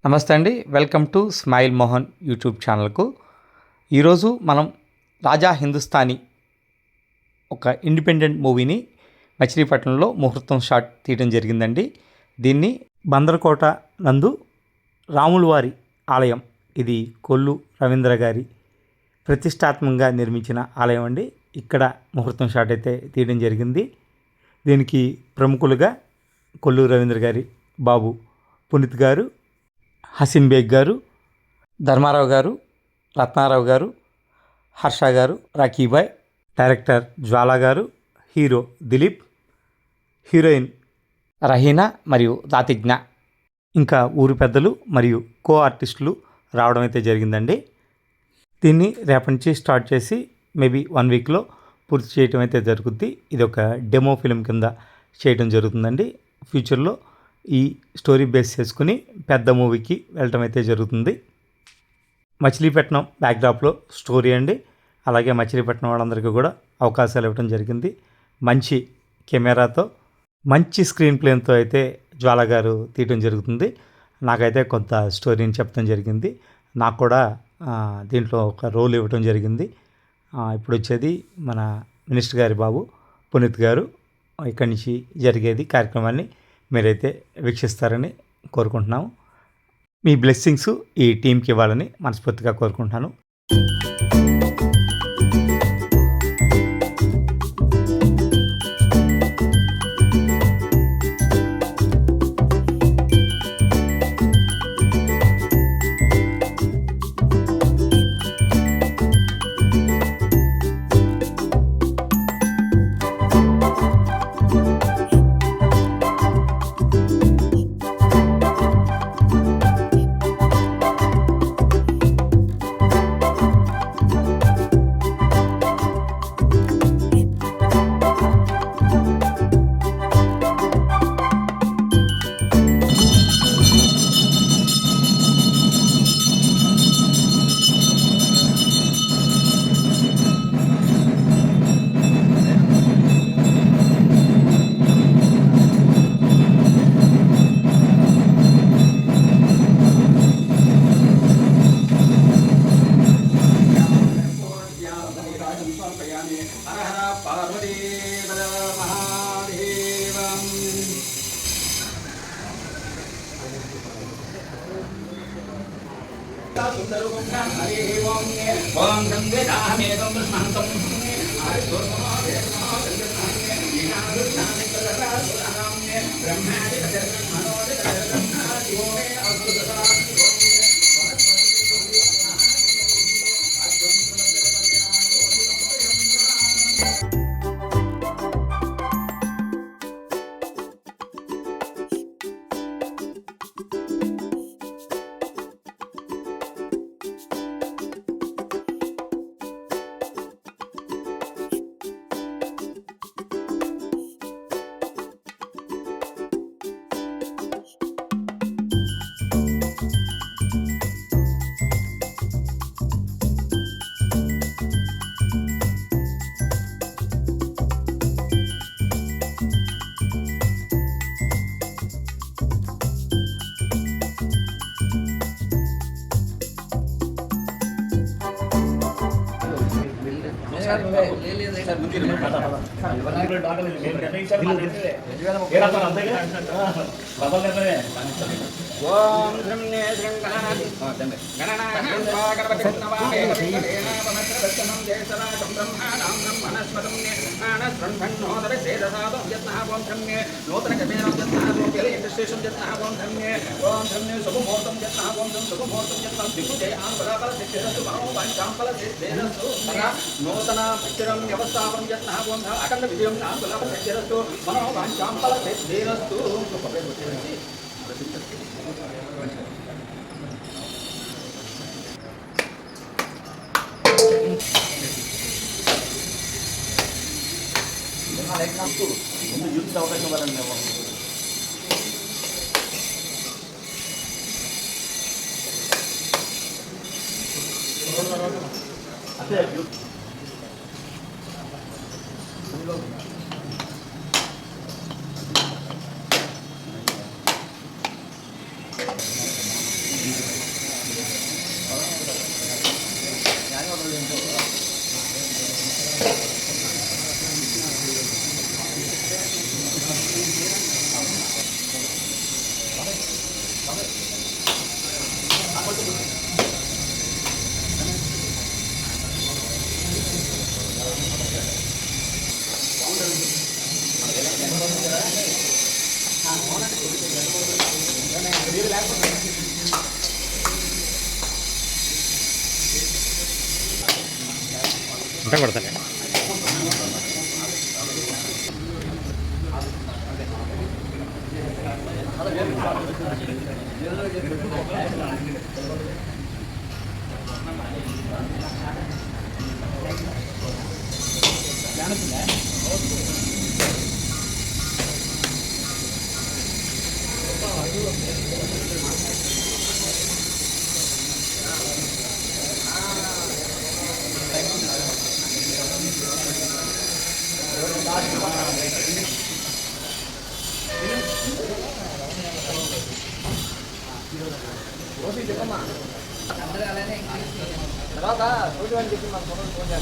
నమస్తే అండి. Welcome to smile Mohan YouTube ఛానల్కు. ఈరోజు మనం రాజా హిందుస్థానీ ఒక ఇండిపెండెంట్ మూవీని మచిలీపట్నంలో ముహూర్తం షాట్ తీయడం జరిగిందండి. దీన్ని బందరకోట నందు రాములవారి ఆలయం, ఇది కొల్లు రవీంద్ర గారి ప్రతిష్టాత్మకంగా నిర్మించిన ఆలయం అండి. ఇక్కడ ముహూర్తం షాట్ అయితే తీయడం జరిగింది. దీనికి ప్రముఖులుగా కొల్లు రవీంద్ర గారి బాబు పునీత్ గారు, హసీన్ బేగ్ గారు, ధర్మారావు గారు, రత్నారావు గారు, హర్ష గారు, రాకీబాయ్, డైరెక్టర్ జ్వాలా గారు, హీరో దిలీప్, హీరోయిన్ రహీనా మరియు దాతిజ్ఞ, ఇంకా ఊరి పెద్దలు మరియు కో ఆర్టిస్టులు రావడం అయితే జరిగిందండి. దీన్ని రేపటి నుంచి స్టార్ట్ చేసి మేబీ 1 వీక్లో పూర్తి చేయడం అయితే జరుగుద్ది. ఇది ఒక డెమో ఫిలిం కింద చేయడం జరుగుతుందండి. ఫ్యూచర్లో ఈ స్టోరీ బేస్ చేసుకుని పెద్ద మూవీకి వెళ్ళటం అయితే జరుగుతుంది. మచిలీపట్నం బ్యాక్డ్రాప్లో స్టోరీ అండి. అలాగే మచిలీపట్నం వాళ్ళందరికీ కూడా అవకాశాలు ఇవ్వడం జరిగింది. మంచి కెమెరాతో, మంచి స్క్రీన్ ప్లేతో అయితే జ్వాల గారు తీయటం జరుగుతుంది. నాకైతే కొంత స్టోరీని చెప్పడం జరిగింది. నాకు కూడా దీంట్లో ఒక రోల్ ఇవ్వడం జరిగింది. ఇప్పుడు వచ్చేది మన మినిస్టర్ గారి బాబు పునీత్ గారు. ఇక్కడి నుంచి జరిగేది కార్యక్రమాన్ని మీరైతే వీక్షిస్తారని కోరుకుంటున్నాము. మీ బ్లెస్సింగ్స్ ఈ టీంకి ఇవ్వాలని మనస్ఫూర్తిగా కోరుకుంటున్నాను. ఓం శ్రీనే శ్రీంగణనాథి గణనాథం గణపతిర్నవామేకదేనాపమత్రవచ్చనం జయసరాజం బ్రహ్మాణాం బ్రహ్మణస్పదం జ్ఞానస్రంఖన్నోదర సేదసాదం యత్నాభం ధన్యే నూతనకమేనం యత్నాభం ఇండస్ట్రేషన్ యత్నాభం ధన్యే ఓం ధన్యే శుభముహూర్తం యత్నాభం శుభముహూర్తం యత్నం దిగ్విజయాం బలాబల సిద్ధిరస్తు మనోవాంఛాంఫల సిద్ధిరస్తు నూతన పిక్చరం వ్యవస్థాపనం యత్నాభం అఖండ విజయం నాం బలాబల సిద్ధిరస్తు మనోవాంఛాంఫల సిద్ధిరస్తు. ముందు యూత్ అవకాశం ఇవ్వాలండి. అంతే ఉంటా కొడతాను. తర్వాత రోజు అని చెప్పి మన ఫోన్ చేస్తాం.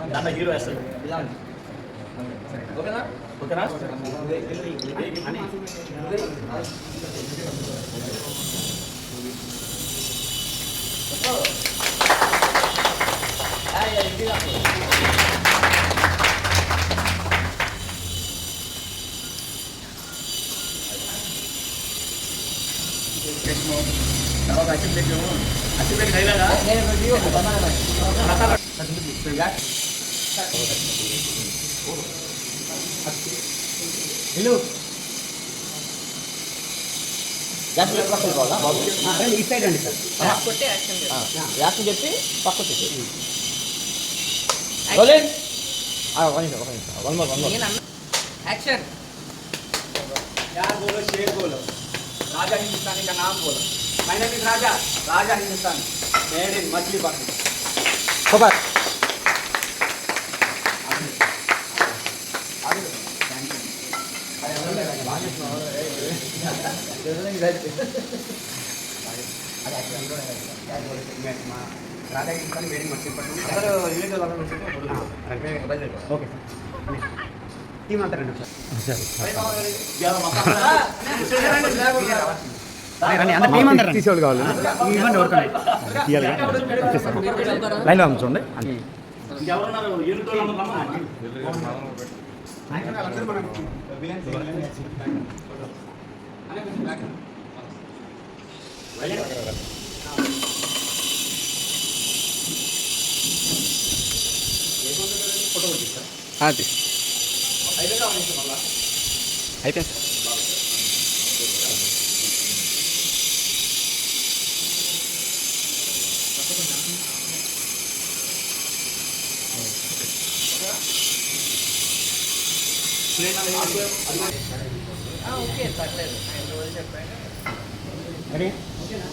ఆయన మాకు హీరో వేస్తాడు. ఓకేనా? ఓకేనా? తర్వాత అచ్చిపెట్టి ఖైలాగా ఈ సైడ్ అండి సార్. యాక్షన్ చెప్పి పక్క एक्शन यार बोलो शेर बोलो राजा हिंदुस्तानी का नाम बोलो my name is Raja Raja Hindustani made in Machilipatnam खबर Raja Hindustani made in Machilipatnam okay team అంతా రండి తీసేవాళ్ళు కావాలి. లైన్ చూడండి. అయితే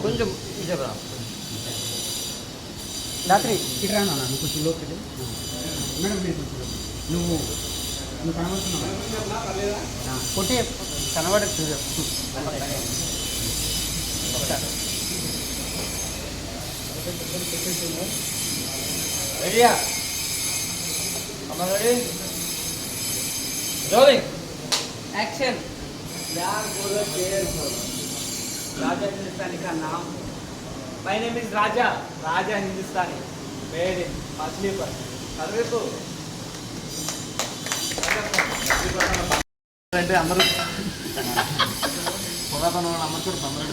కొంచెం రాత్రి ఇటు రాను నువ్వు కొంచెం లోపలికి మేడం నువ్వు నువ్వు కనబడుతున్నావు కొట్టి కనబడచ్చు రెడీయా రెడీ రోలింగ్ एक्शन यार बोलो शेर बोलो राजा हिंदुस्तानी का नाम my name is Raja Raja Hindustani made in Machilipatnam survey को అంటే అందరూ పురాతన అందరూ కూడా తొందరగా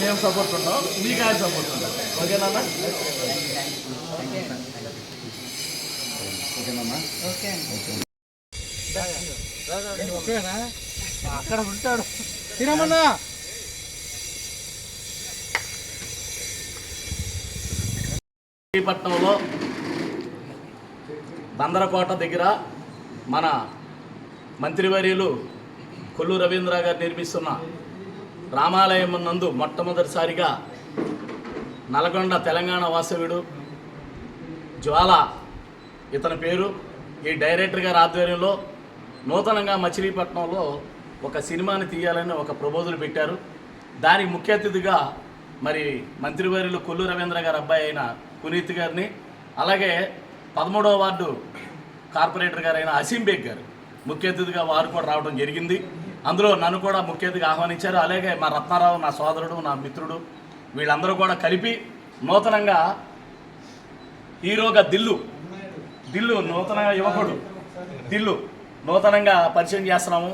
మేము సపోర్ట్ ఉంటాం మీకు ఆయన సపోర్ట్ ఉంటాం ఓకేనా ఓకేనా అక్కడ ఉంటాడు మచిలీపట్నంలో బందరకోట దగ్గర మన మంత్రివర్యులు కొల్లు రవీంద్ర గారు నిర్మిస్తున్న రామాలయం నందు మొట్టమొదటిసారిగా నల్గొండ తెలంగాణ వాసవుడు జ్వాల ఇతని పేరు ఈ డైరెక్టర్ గారి ఆధ్వర్యంలో నూతనంగా మచిలీపట్నంలో ఒక సినిమాని తీయాలని ఒక ప్రపోజల్ పెట్టారు. దానికి ముఖ్య అతిథిగా మరి మంత్రివర్యులు కొల్లు రవీంద్ర గారి అబ్బాయి అయిన పునీత్ గారిని, అలాగే 13వ వార్డు కార్పొరేటర్ గారైన అసీం బేగ్ గారు ముఖ్య అతిథిగా వారు కూడా రావడం జరిగింది. అందులో నన్ను కూడా ముఖ్య అతిథిగా ఆహ్వానించారు. అలాగే మా రత్నారావు, నా సోదరుడు, నా మిత్రుడు, వీళ్ళందరూ కూడా కలిపి నూతనంగా హీరోగా దిల్లు నూతన యువకుడు దిల్లు నూతనంగా పరిచయం చేస్తున్నాము.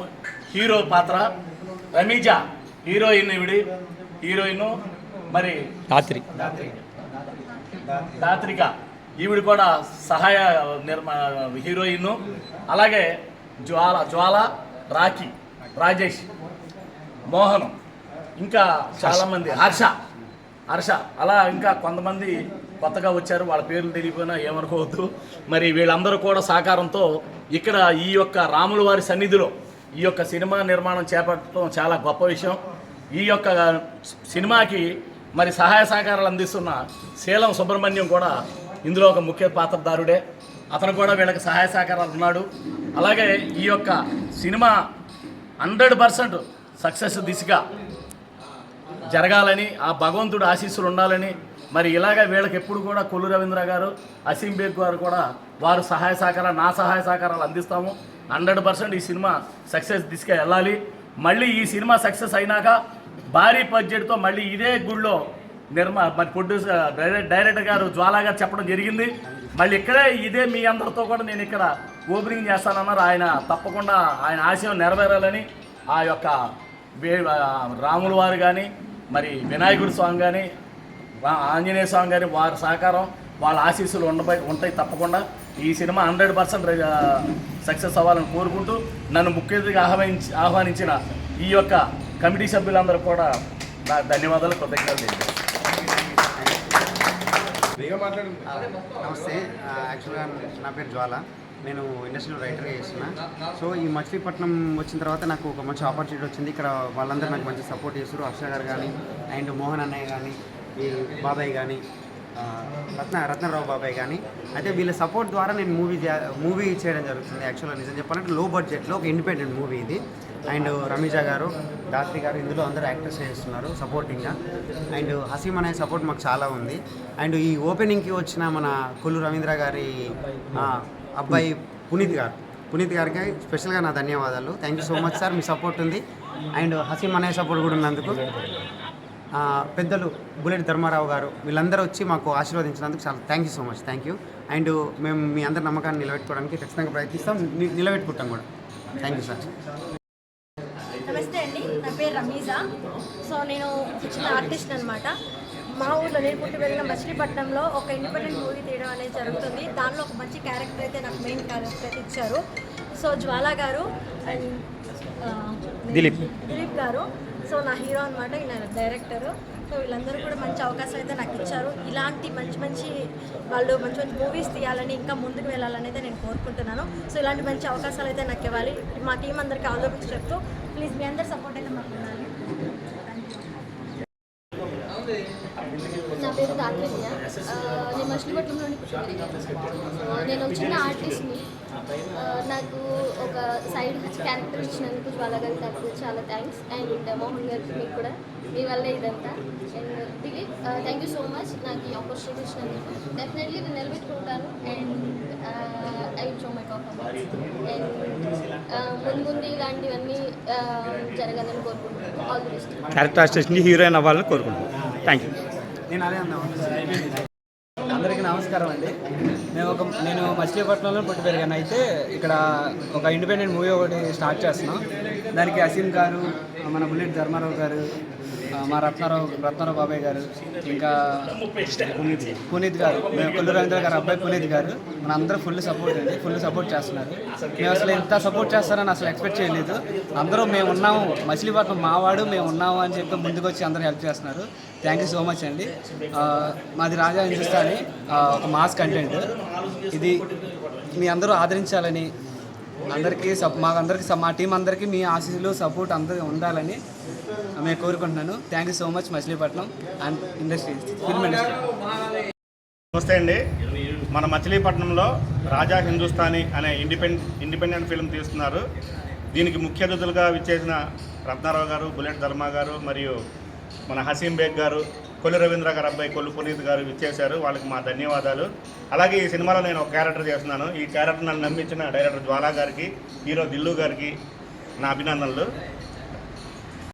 హీరో పాత్ర రమీజా, హీరోయిన్ హీరోయిన్ మరి దాత్రిక ఈవిడ కూడా సహాయ హీరోయిన్. అలాగే జ్వాల, రాఖీ, రాజేష్, మోహన్, ఇంకా చాలామంది, హర్ష అలా ఇంకా కొంతమంది కొత్తగా వచ్చారు. వాళ్ళ పేర్లు తెలియకపోయినా ఏమనుకోవద్దు. మరి వీళ్ళందరూ కూడా సహకారంతో ఇక్కడ ఈ యొక్క రాముల వారి సన్నిధిలో ఈ యొక్క సినిమా నిర్మాణం చేపట్టడం చాలా గొప్ప విషయం. ఈ యొక్క సినిమాకి మరి సహాయ సహకారాలు అందిస్తున్న శీలం సుబ్రహ్మణ్యం కూడా ఇందులో ఒక ముఖ్య పాత్రధారుడే. అతను కూడా వీళ్ళకి సహాయ సహకారాలు ఉన్నాడు. అలాగే ఈ యొక్క సినిమా 100% సక్సెస్ దిశగా జరగాలని, ఆ భగవంతుడు ఆశీస్సులు ఉండాలని, మరి ఇలాగ వీళ్ళకి ఎప్పుడు కూడా కొల్లు రవీంద్ర గారు, అసీం బేగ్ గారు కూడా వారు సహాయ సహకారాలు, నా సహాయ సహకారాలు అందిస్తాము. 100% ఈ సినిమా సక్సెస్ దిశగా వెళ్ళాలి. మళ్ళీ ఈ సినిమా సక్సెస్ అయినాక భారీ బడ్జెట్తో మళ్ళీ ఇదే గుడిలో మరి ప్రొడ్యూసర్ డైరెక్టర్ గారు జ్వాలా గారు చెప్పడం జరిగింది. మళ్ళీ ఇక్కడే ఇదే మీ అందరితో కూడా నేను ఇక్కడ ఓపెనింగ్ చేస్తానన్నారు. ఆయన తప్పకుండా ఆయన ఆశయం నెరవేరాలని, ఆ యొక్క రాముల వారు కానీ, మరి వినాయకుడి స్వామి కానీ, ఆంజనేయ స్వామి కానీ, వారి సహకారం, వాళ్ళ ఆశీస్సులు ఉంటాయి తప్పకుండా. ఈ సినిమా 100% సక్సెస్ అవ్వాలని కోరుకుంటూ నన్ను ముఖ్య అతిథిగా ఆహ్వానించిన ఈ యొక్క కమిటీ సభ్యులందరూ కూడా నా ధన్యవాదాలు, కృతజ్ఞతలు తెలియజేస్తాను. నమస్తే. యాక్చువల్గా నా పేరు జ్వాల, నేను ఇండస్ట్రియల్ రైటర్గా చేస్తున్నా. సో ఈ మచిలీపట్నం వచ్చిన తర్వాత నాకు ఒక మంచి ఆపర్చునిటీ వచ్చింది. ఇక్కడ వాళ్ళందరూ నాకు మంచి సపోర్ట్ చేస్తారు. హర్ష గారు కానీ, అండ్ మోహన్ అన్నయ్య కానీ, ఈ బాబాయ్ కానీ, రత్నారావు బాబాయ్ కానీ. అయితే వీళ్ళ సపోర్ట్ ద్వారా నేను మూవీ చేయడం జరుగుతుంది. యాక్చువల్గా నిజం చెప్పాలంటే లో బడ్జెట్లో ఒక ఇండిపెండెంట్ మూవీ ఇది. అండ్ రమీజా గారు, దాత్రి గారు ఇందులో అందరూ యాక్టర్స్ చేస్తున్నారు సపోర్టింగ్గా. అండ్ హసీం అనే సపోర్ట్ మాకు చాలా ఉంది. అండ్ ఈ ఓపెనింగ్కి వచ్చిన మన కొల్లు రవీంద్ర గారి అబ్బాయి పునీత్ గారికి స్పెషల్గా నా ధన్యవాదాలు. Thank you so much sir, me support ఉంది. అండ్ హసీం అనే సపోర్ట్ కూడా ఉన్నందుకు. పెద్దలు బుల్లెట్ ధర్మారావు గారు, వీళ్ళందరూ వచ్చి మాకు ఆశీర్వదించినందుకు చాలా thank you so much. Thank you. And మేము మీ అందరి నమ్మకాన్ని నిలబెట్టుకోవడానికి ఖచ్చితంగా ప్రయత్నిస్తాం, నిలబెట్టుకుంటాం కూడా. Thank you sir. నమస్తే అండి, నా పేరు రమీజా. సో నేను చిన్న ఆర్టిస్ట్ అనమాట. మా ఊళ్ళో నేను పుట్టి వెళ్ళిన మచిలీపట్నంలో ఒక ఇండిపెండెంట్ మూవీ తీయడం అనేది జరుగుతుంది. దానిలో ఒక మంచి క్యారెక్టర్ అయితే నాకు మెయిన్ క్యారెక్టర్ అయితే ఇచ్చారు. సో జ్వాలా గారు అండ్ దిలీప్ గారు సో నా హీరో అనమాట, ఈయన డైరెక్టరు. సో వీళ్ళందరూ కూడా మంచి అవకాశం అయితే నాకు ఇచ్చారు. ఇలాంటి మంచి వాళ్ళు మంచి మూవీస్ తీయాలని, ఇంకా ముందుకు వెళ్ళాలని అయితే నేను కోరుకుంటున్నాను. సో ఇలాంటి మంచి అవకాశాలు అయితే నాకు ఇవ్వాలి. మా టీం అందరికీ ఆల్ ద బెస్ట్ చెప్తూ ప్లీజ్ మీ అందరి సపోర్ట్ అయితే మాకు ఉండాలి. నా పేరు దాత్రియ. నేను మచిలీపట్నంలోని నేను చిన్న ఆర్టిస్ట్ని. నాకు ఒక సైడ్ క్యారెక్టర్ ఇచ్చినందుకు జ్వాలా గారికి నాకు చాలా థ్యాంక్స్. అండ్ మోహన్ గారికి మీకు కూడా, మీ వల్లే ఇదంతా. And Dilip, thank you so much నాకు ఈ ఆపర్చునిటీ ఇచ్చినందుకు. డెఫినెట్లీ నేను నిలబెట్టుకుంటాను and I will show my performance. And ముందు ఇలాంటివన్నీ జరగాలని కోరుకుంటున్నాను. All the best. క్యారెక్టర్ ఆర్టిస్ట్ని హీరోయిన్ అవ్వాలని కోరుకుంటున్నాను. Thank you. నేను అదే అన్నా. అందరికీ నమస్కారం అండి. నేను మచిలీపట్నంలో పుట్టి పెరిగాను. అయితే ఇక్కడ ఒక ఇండిపెండెంట్ మూవీ ఒకటి స్టార్ట్ చేస్తున్నాం. దానికి అసీం గారు, మన బుల్లెట్ ధర్మారావు గారు, మా రత్నారావు బాబాయ్ గారు, ఇంకా పునీత్ గారు, మేము కొల్లు రవీంద్ర గారు అబ్బాయి పునీత్ గారు, మన అందరూ ఫుల్ సపోర్ట్ చేస్తున్నారు. మేము అసలు ఎంత సపోర్ట్ చేస్తారని అసలు ఎక్స్పెక్ట్ చేయలేదు. అందరూ మేము ఉన్నాము, మచిలీపట్నం మావాడు మేము ఉన్నాము అని చెప్పి ముందుకు వచ్చి అందరూ హెల్ప్ చేస్తున్నారు. థ్యాంక్ యూ సో మచ్ అండి. మాది రాజా హిందుస్థానీ, ఒక మాస్ కంటెంట్. ఇది మీ అందరూ ఆదరించాలని, మా టీం అందరికీ మీ ఆశీస్సులు సపోర్ట్ అందరూ ఉండాలని మేము కోరుకుంటున్నాను. Thank you so much Machilipatnam and film industry. నమస్తే అండి. మన మచిలీపట్నంలో రాజా హిందుస్థానీ అనే ఇండిపెండెంట్ ఫిల్మ్ తీస్తున్నారు. దీనికి ముఖ్య అతిథులుగా విచ్చేసిన రత్నారావు గారు, బుల్లెట్ ధర్మ గారు మరియు మన హసీం బేగ్ గారు, కొల్లు రవీంద్ర గారు అబ్బాయి కొల్లు పునీత్ గారు విచ్చేశారు. వాళ్ళకి మా ధన్యవాదాలు. అలాగే ఈ సినిమాలో నేను ఒక క్యారెక్టర్ చేస్తున్నాను. ఈ క్యారెక్టర్ నన్ను నమ్మించిన డైరెక్టర్ జ్వాలా గారికి, హీరో దిల్లు గారికి నా అభినందనలు.